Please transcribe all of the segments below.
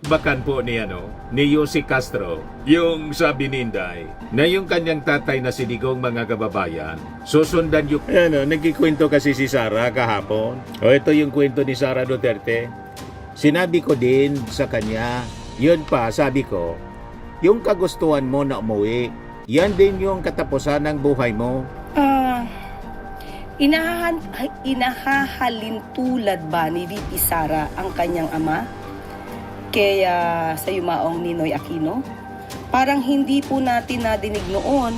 Bakan po ni Jose Castro, yung sabi ni Inday, na yung kanyang tatay na si Digong, mga kababayan, susundan yung... nagkikwento kasi si Sara kahapon. Ito yung kwento ni Sara Duterte. Sinabi ko din sa kanya, yun pa, sabi ko, yung kagustuhan mo na umuwi, yan din yung katapusan ng buhay mo. Inahahalintulad ba ni VP Sara ang kanyang ama? Kaya sa yumaong Ninoy Aquino, parang hindi po natin nadinig noon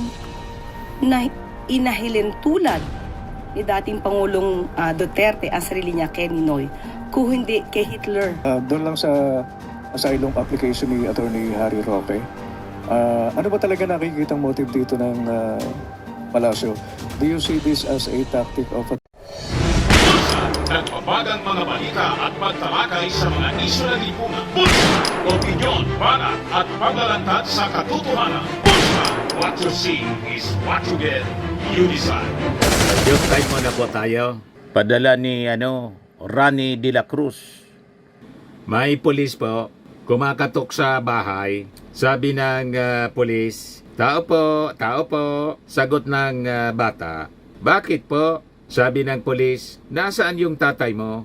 na inahilintulad ni dating Pangulong Duterte ang sarili niya kay Ninoy, kung hindi kay Hitler. Doon lang sa asylum application ni Attorney Harry Roque, ano ba talaga nakikitang motive dito ng Palacio? Do you see this as a tactic of Nagbabagang mga balita at pagtalakay sa mga isyu ng lipunan. Bulsa, opinyon, banat at paglalantad sa katotohanan. Bulsa, what you see is what you get. You decide. Yung time mo na po tayo. Padala ni Rani de la Cruz. May pulis po, kumakatok sa bahay. Sabi ng pulis, tao po, sagot ng bata. Bakit po? Sabi ng pulis, nasaan yung tatay mo?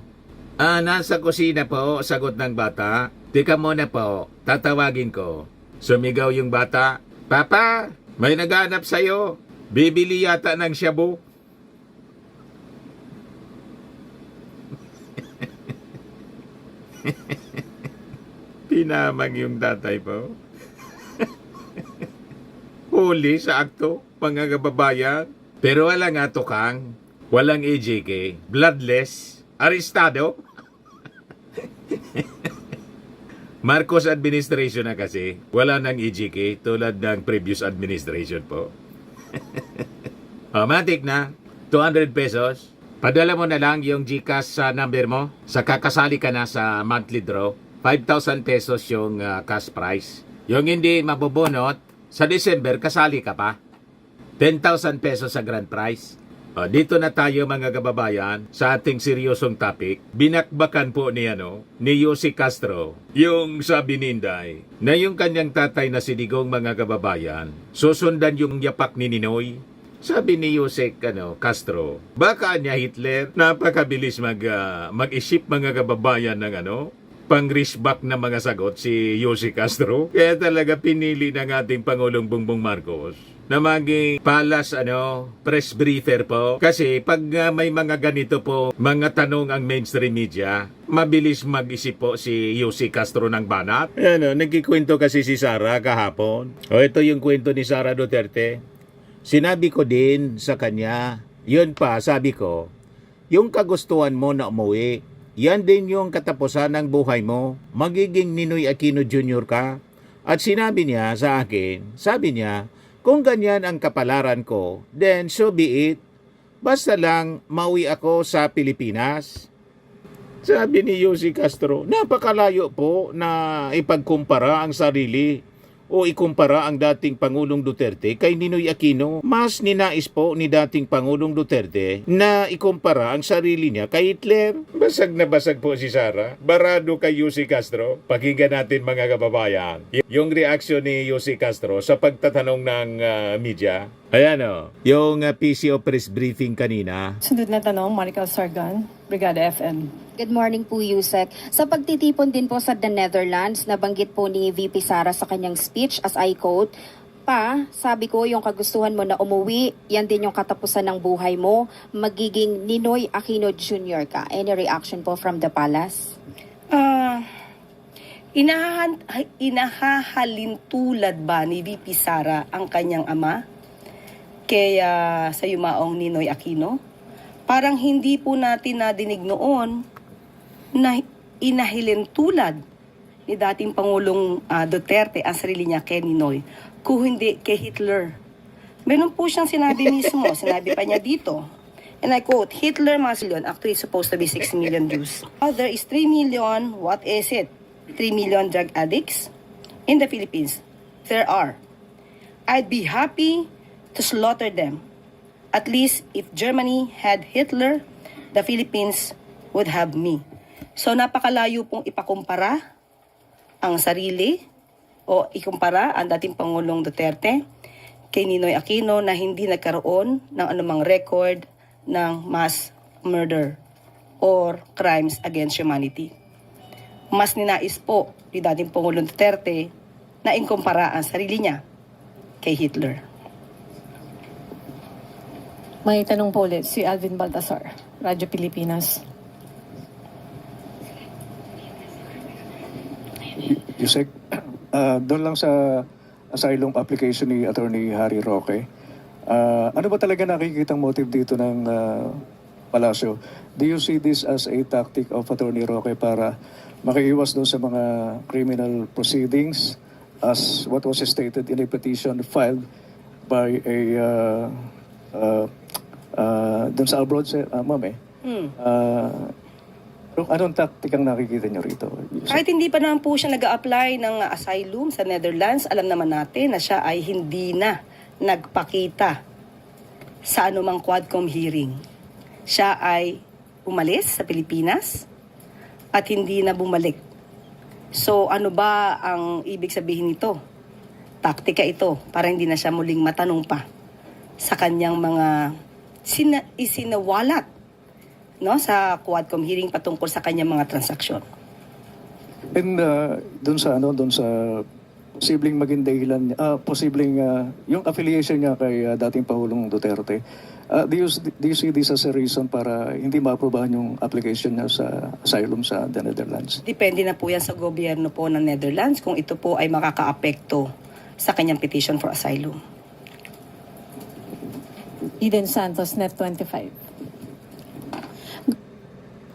Nasa kusina po, sagot ng bata. Tika muna po, tatawagin ko. Sumigaw yung bata, Papa, may naghanap sa'yo. Bibili yata ng shabu. Pinamang yung tatay po. Huli sa akto, mga kababayan. Pero wala nga tukang. Walang EJK, bloodless, arestado. Marcos administration na kasi, wala ng EJK tulad ng previous administration po. Matik na, 200 pesos. Padala mo na lang yung GCash sa number mo. Sa kakasali ka na sa monthly draw, 5,000 pesos yung cash price. Yung hindi mabubunot, sa December kasali ka pa. 10,000 pesos sa grand prize. Dito na tayo mga kababayan sa ating seryosong topic. Binakbakan po ni Jose Castro, yung sabi ni Inday, na yung kanyang tatay na si Digong, mga kababayan, susundan yung yapak ni Ninoy. Sabi ni Jose Castro, baka niya Hitler, napakabilis mag-isip mga kababayan ng pang-rishback na mga sagot si Jose Castro. Kaya talaga pinili ng ating Pangulong Bongbong Marcos na maging palas press briefer po. Kasi pag may mga ganito po, mga tanong ang mainstream media, mabilis mag-isip po si Jose Castro ng banat. Nagkikwento kasi si Sara kahapon. Ito yung kwento ni Sara Duterte. Sinabi ko din sa kanya, yun pa, sabi ko, yung kagustuhan mo na umuwi, yan din yung katapusan ng buhay mo. Magiging Ninoy Aquino Jr. ka. At sinabi niya sa akin, sabi niya, kung ganyan ang kapalaran ko, then so be it. Basta lang mauwi ako sa Pilipinas. Sabi ni Jose Castro, napakalayo po na ipagkumpara ang sarili o ikumpara ang dating Pangulong Duterte kay Ninoy Aquino. Mas ninais po ni dating Pangulong Duterte na ikumpara ang sarili niya kay Hitler. Basag na basag po si Sara. Barado kay Jose Castro. Pakinggan natin mga kababayan yung reaksyon ni Jose Castro sa pagtatanong ng media. Ayan yung PCO press briefing kanina. Sunod na tanong, Monica Sargan, Brigada FM. Good morning po, Yusek. Sa pagtitipon din po sa the Netherlands, nabanggit po ni VP Sara sa kanyang speech, as I quote, sabi ko, yung kagustuhan mo na umuwi, yan din yung katapusan ng buhay mo, magiging Ninoy Aquino Jr. ka. Any reaction po from the palace? Inahahalintulad ba ni VP Sara ang kanyang ama? Kaya sa yumaong Ninoy Aquino, parang hindi po natin nadinig noon na inahilintulad ni dating Pangulong Duterte ang sarili niya kay Ninoy, kung hindi kay Hitler. Meron po siyang sinabi mismo, sinabi pa niya dito, and I quote, Hitler must million, actually supposed to be 6 million Jews. There is 3 million, what is it? 3 million drug addicts in the Philippines. There are. I'd be happy to slaughter them. At least if Germany had Hitler, the Philippines would have me. So napakalayo pong ipakumpara ang sarili o ikumpara ang dating Pangulong Duterte kay Ninoy Aquino na hindi nagkaroon ng anumang record ng mass murder or crimes against humanity. Mas ninais po ni dating Pangulong Duterte na ikumpara ang sarili niya kay Hitler. May tanong po ulit si Alvin Baltasar, Radyo Pilipinas. Yusek, doon lang sa asylum application ni Attorney Harry Roque, ano ba talaga nakikitang motive dito ng Palacio? Do you see this as a tactic of Attorney Roque para makiiwas doon sa mga criminal proceedings as what was stated in a petition filed by a doon sa abroad, ma'am anong tactic ang nakikita nyo rito? Kahit hindi pa naman po siya nag-a-apply ng asylum sa Netherlands, alam naman natin na siya ay hindi na nagpakita sa anumang Quadcom hearing. Siya ay umalis sa Pilipinas at hindi na bumalik. So ano ba ang ibig sabihin nito? Taktika ito para hindi na siya muling matanong pa sa kanyang mga isinawalat sa Quadcom hearing patungkol sa kanyang mga transaksyon. And doon sa posibleng maging dahilan, posibleng yung affiliation niya kay dating Pangulong Duterte, do you see this as a reason para hindi maaprobahan yung application niya sa asylum sa the Netherlands? Depende na po yan sa gobyerno po ng Netherlands kung ito po ay makakaapekto sa kanyang petition for asylum. Eden Santos, Net 25.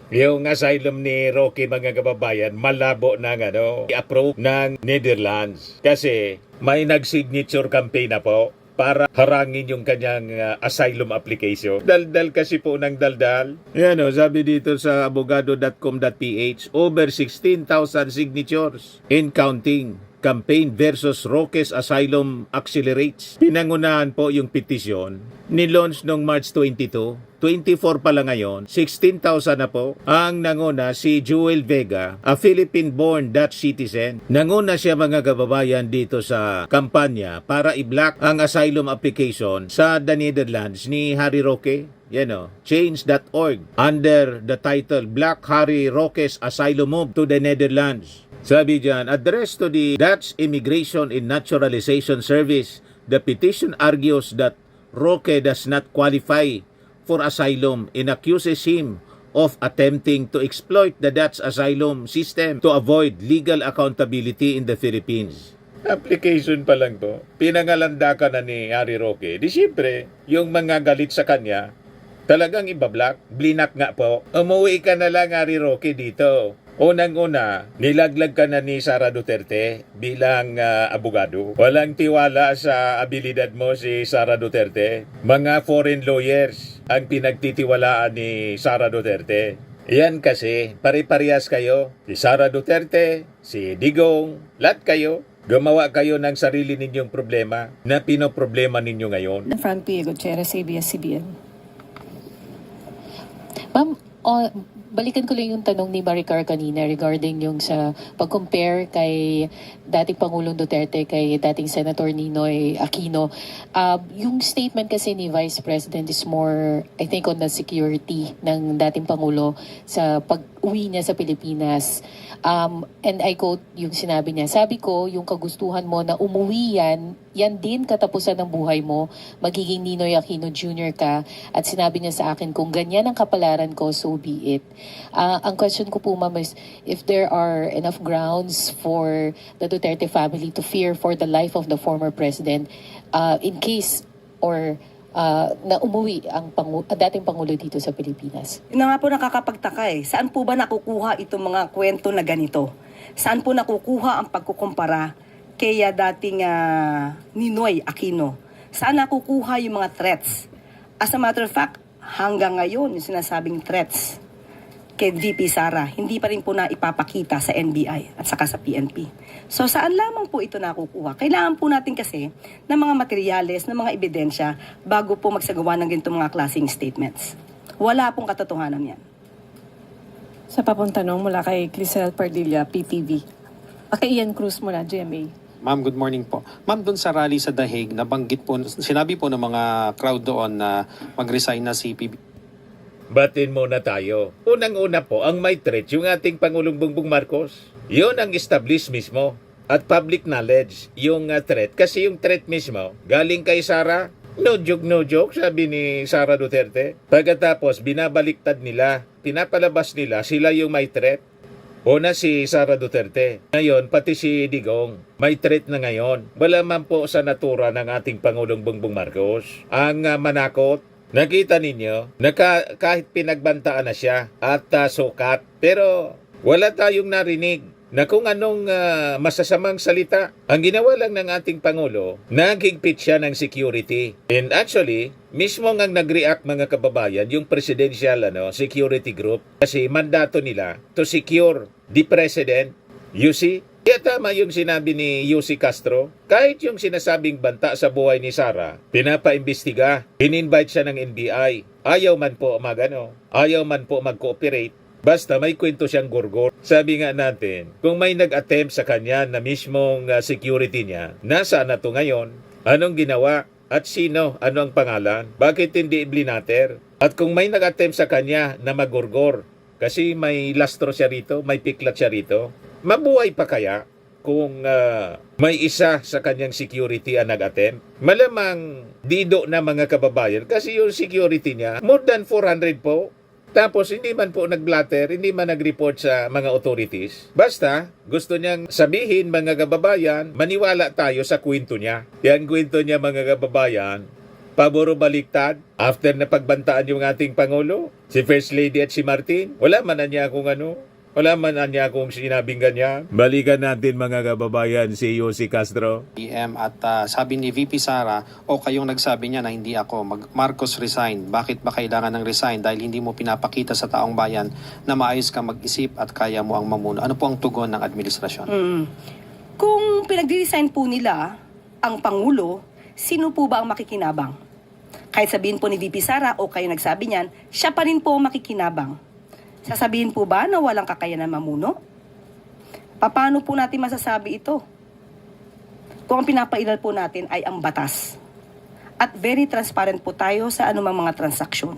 Yung asylum ni Roque, mga kababayan, malabo ng i-approve ng Netherlands. Kasi may nag-signature campaign na po para harangin yung kanyang asylum application. Daldal kasi po ng daldal. Yan sabi dito sa abogado.com.ph, over 16,000 signatures in counting. Campaign versus Roque's Asylum accelerates. Pinangunahan po yung petisyon. Nilaunch noong March 22. 24 pa lang ngayon. 16,000 na po. Ang nanguna si Joel Vega, a Philippine-born Dutch citizen. Nanguna siya, mga kababayan, dito sa kampanya para i-block ang asylum application sa the Netherlands ni Harry Roque. Change.org under the title Block Harry Roque's Asylum Move to the Netherlands. Sabi dyan, addressed to the Dutch Immigration and Naturalization Service, the petition argues that Roque does not qualify for asylum and accuses him of attempting to exploit the Dutch asylum system to avoid legal accountability in the Philippines. Application pa lang to. Pinangalanda ka na ni Harry Roque. Di siyempre, yung mga galit sa kanya, talagang ibablock. Blinak nga po. Umuwi ka na lang, Harry Roque, dito. Unang-una, nilaglag ka na ni Sara Duterte bilang abogado. Walang tiwala sa abilidad mo si Sara Duterte. Mga foreign lawyers ang pinagtitiwalaan ni Sara Duterte. Yan kasi, pare-parehas kayo. Si Sara Duterte, si Digong, lahat kayo. Gumawa kayo ng sarili ninyong problema na pinoproblema ninyo ngayon. Frank P. Gutierrez, ABS-CBN. Ma'am, balikan ko lang yung tanong ni Maricar kanina regarding yung sa pag-compare kay dating Pangulong Duterte kay dating Senator Ninoy Aquino. Yung statement kasi ni Vice President is more, I think, on the security ng dating Pangulo sa pag-uwi niya sa Pilipinas. And I quote yung sinabi niya, sabi ko, yung kagustuhan mo na umuwi yan din katapusan ng buhay mo, magiging Ninoy Aquino Jr. ka, at sinabi niya sa akin, kung ganyan ang kapalaran ko, so be it. Ang question ko po, ma'am, is if there are enough grounds for the Duterte family to fear for the life of the former president in case or na umuwi ang dating Pangulo dito sa Pilipinas. Yun na nga po nakakapagtaka Saan po ba nakukuha itong mga kwento na ganito? Saan po nakukuha ang pagkukumpara kay dating Ninoy Aquino? Saan nakukuha yung mga threats? As a matter of fact, hanggang ngayon yung sinasabing threats kay VP Sara, hindi pa rin po na ipapakita sa NBI at saka sa PNP. So saan lamang po ito nakukuha? Kailangan po natin kasi ng mga materyales, ng mga ebidensya bago po magsagawa ng ganitong mga klaseng statements. Wala pong katotohanan yan. Sa papong tanong mula kay Clisel Pardilla, PTV. Kay Ian Cruz mula GMA. Ma'am, good morning po. Ma'am, doon sa rally sa Dahig, nabanggit po, sinabi po ng mga crowd doon na mag-resign na si PB. Batin muna tayo. Unang-una po, ang may threat, yung ating Pangulong Bongbong Marcos. Yun ang established mismo. At public knowledge, yung threat. Kasi yung threat mismo, galing kay Sara, no joke, sabi ni Sara Duterte. Pagkatapos, binabaliktad nila, pinapalabas nila, sila yung may threat. Una si Sara Duterte. Ngayon, pati si Digong, may threat na ngayon. Wala man po sa natura ng ating Pangulong Bongbong Marcos. Ang manakot, nakita ninyo, na kahit pinagbantaan na siya at sukat, pero wala tayong narinig na kung anong masasamang salita. Ang ginawa lang ng ating Pangulo, naghigpit siya ng security. And actually, mismo ang nag-react mga kababayan, yung presidential security group, kasi mandato nila to secure the president. You see? Kaya tama yung sinabi ni Yussi Castro, kahit yung sinasabing banta sa buhay ni Sara, pinapaimbestiga, in-invite siya ng NBI. Ayaw man po ayaw man po mag-cooperate. Basta may kwento siyang gurgor. Sabi nga natin, kung may nag-attempt sa kanya na mismong security niya, nasaan na to ngayon? Anong ginawa? At sino? Ano ang pangalan? Bakit hindi iblinater? At kung may nag-attempt sa kanya na magurgor, kasi may lastro siya rito, may piklat siya rito, mabuhay pa kaya kung may isa sa kanyang security ang nag-attempt? Malamang dido na mga kababayan kasi yung security niya, more than 400 po. Tapos hindi man po nag-blatter, hindi man nag-report sa mga authorities. Basta, gusto niyang sabihin mga kababayan, maniwala tayo sa kwento niya. Yan kwento niya mga kababayan, paboro baliktad, after na pagbantaan yung ating Pangulo, si First Lady at si Martin, wala man na niya kung sinabing ganyan. Balikan natin mga kababayan si Yussi Castro. PM at sabi ni VP Sara, o kayong nagsabi niya na hindi ako, Marcos resign. Bakit ba kailangan ng resign? Dahil hindi mo pinapakita sa taong bayan na maayos kang mag-isip at kaya mo ang mamuno. Ano po ang tugon ng administrasyon? Kung pinag-resign po nila ang Pangulo, sino po ba ang makikinabang? Kahit sabihin po ni VP Sara o kayo nagsabi niyan, siya pa rin po ang makikinabang. Sasabihin po ba na walang kakayanan mamuno? Paano po natin masasabi ito? Kung ang pinapailal po natin ay ang batas. At very transparent po tayo sa anumang mga transaksyon.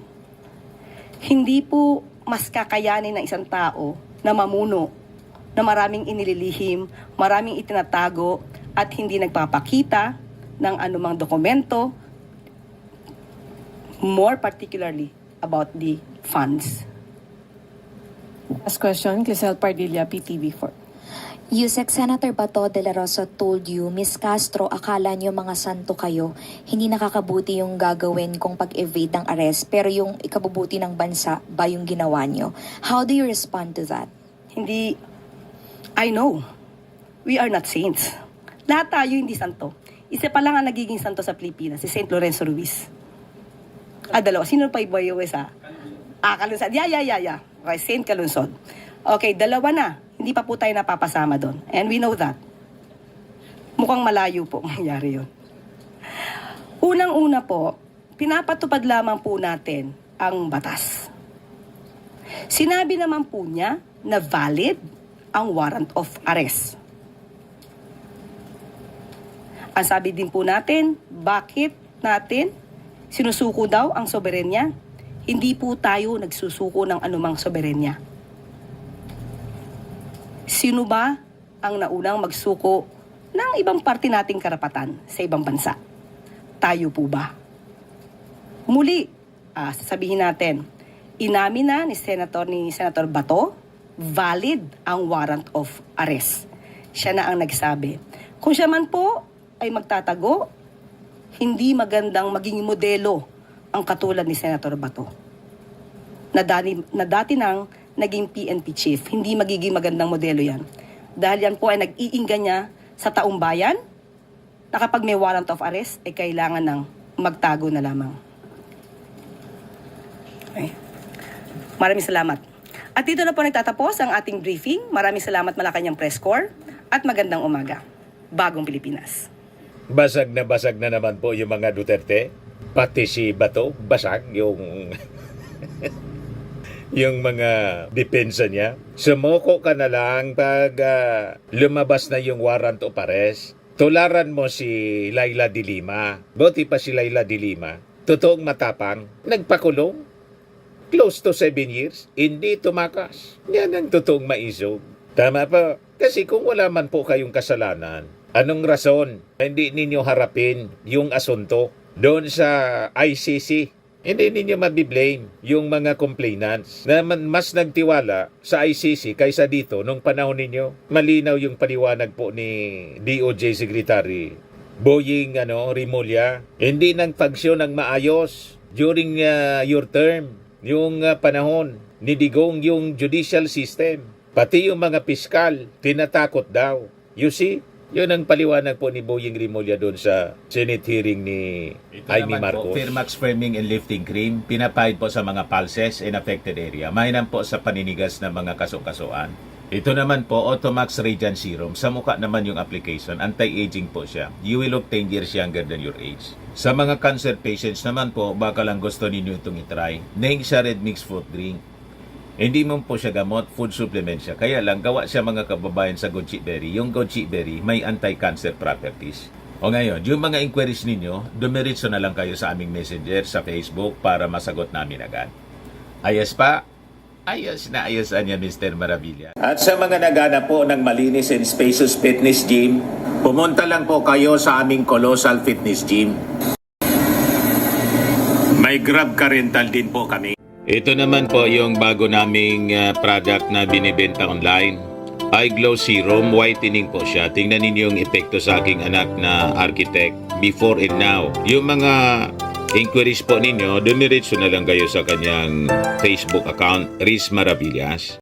Hindi po mas kakayanin ng isang tao na mamuno, na maraming inililihim, maraming itinatago, at hindi nagpapakita ng anumang dokumento, more particularly about the funds. Last question, Clisel Pardilla, PTV4. Yusek, Senator Bato de la Rosa told you, Miss Castro, akala niyo mga santo kayo, hindi nakakabuti yung gagawin kong pag-evade ng arrest, pero yung ikabubuti ng bansa ba yung ginawa niyo? How do you respond to that? Hindi, I know, we are not saints. Lahat tayo hindi santo. Isa pa lang ang nagiging santo sa Pilipinas, si St. Lorenzo Ruiz. Dalawa. Sino pa iba yung isa? Kalunsod. Yeah. Okay, St. Kalunsod. Okay, dalawa na. Hindi pa po tayo napapasama doon. And we know that. Mukhang malayo po mangyari yun. Unang-una po, pinapatupad lamang po natin ang batas. Sinabi naman po niya na valid ang warrant of arrest. Ang sabi din po natin, bakit natin sinusuko daw ang soberenya? Hindi po tayo nagsusuko ng anumang soberenya. Sino ba ang naunang magsuko ng ibang parte nating karapatan sa ibang bansa? Tayo po ba? Muli, sasabihin natin, inamin na ni Senator Bato, valid ang warrant of arrest. Siya na ang nagsabi. Kung siya man po ay magtatago, hindi magandang maging modelo ang katulad ni Senator Bato na dati nang naging PNP chief. Hindi magiging magandang modelo yan. Dahil yan po ay nag-iingga niya sa taong bayan na kapag may warrant of arrest, ay kailangan ng magtago na lamang. Okay. Maraming salamat. At dito na po nagtatapos ang ating briefing. Maraming salamat Malacanang Press Corps at magandang umaga. Bagong Pilipinas. Basag na naman po yung mga Duterte. Pati si Bato, basag yung yung mga depensa niya. Sumuko ka na lang pag lumabas na yung warrant of arrest. Tularan mo si Laila de Lima. Buti pa si Laila de Lima. Totoong matapang. Nagpakulong. Close to 7 years. Hindi tumakas. Yan ang totoong maisog. Tama pa. Kasi kung wala man po kayong kasalanan, anong rason hindi ninyo harapin yung asunto doon sa ICC? Hindi ninyo mabiblame yung mga complainants na mas nagtiwala sa ICC kaysa dito nung panahon ninyo. Malinaw yung paliwanag po ni DOJ Secretary Boying Rimulya. Hindi nang pagsyon ng maayos during your term, yung panahon ni Digong yung judicial system. Pati yung mga piskal, tinatakot daw. You see? Yun ang paliwanag po ni Boying Rimulya doon sa Senate hearing ni Amy Marcos. Firmax Firming and Lifting Cream, pinapahid po sa mga pulses in affected area. Mainam po sa paninigas ng mga kaso-kasuan. Ito naman po, Automax Radiant Serum. Sa mukha naman yung application, anti-aging po siya. You will look 10 years younger than your age. Sa mga cancer patients naman po, baka lang gusto ninyo itong itry. Neng siya red mixed fruit drink. Hindi mo po siya gamot, food supplement siya. Kaya lang, gawa siya mga kababayan sa goji berry. Yung goji berry may anti-cancer properties. O ngayon, yung mga inquiries ninyo, dumiritso na lang kayo sa aming messenger sa Facebook para masagot namin agad. Ayos pa? Ayos na ayos niya, Mr. Maravilla. At sa mga nagana po ng malinis and spacious fitness gym, pumunta lang po kayo sa aming Colossal Fitness Gym. May Grab ka rental din po kami. Ito naman po yung bago naming product na binibenta online. Eye Glow Serum, whitening po siya. Tingnan ninyo yung epekto sa aking anak na architect before and now. Yung mga inquiries po ninyo, dumiretso na lang kayo sa kanyang Facebook account, Riz Maravillas.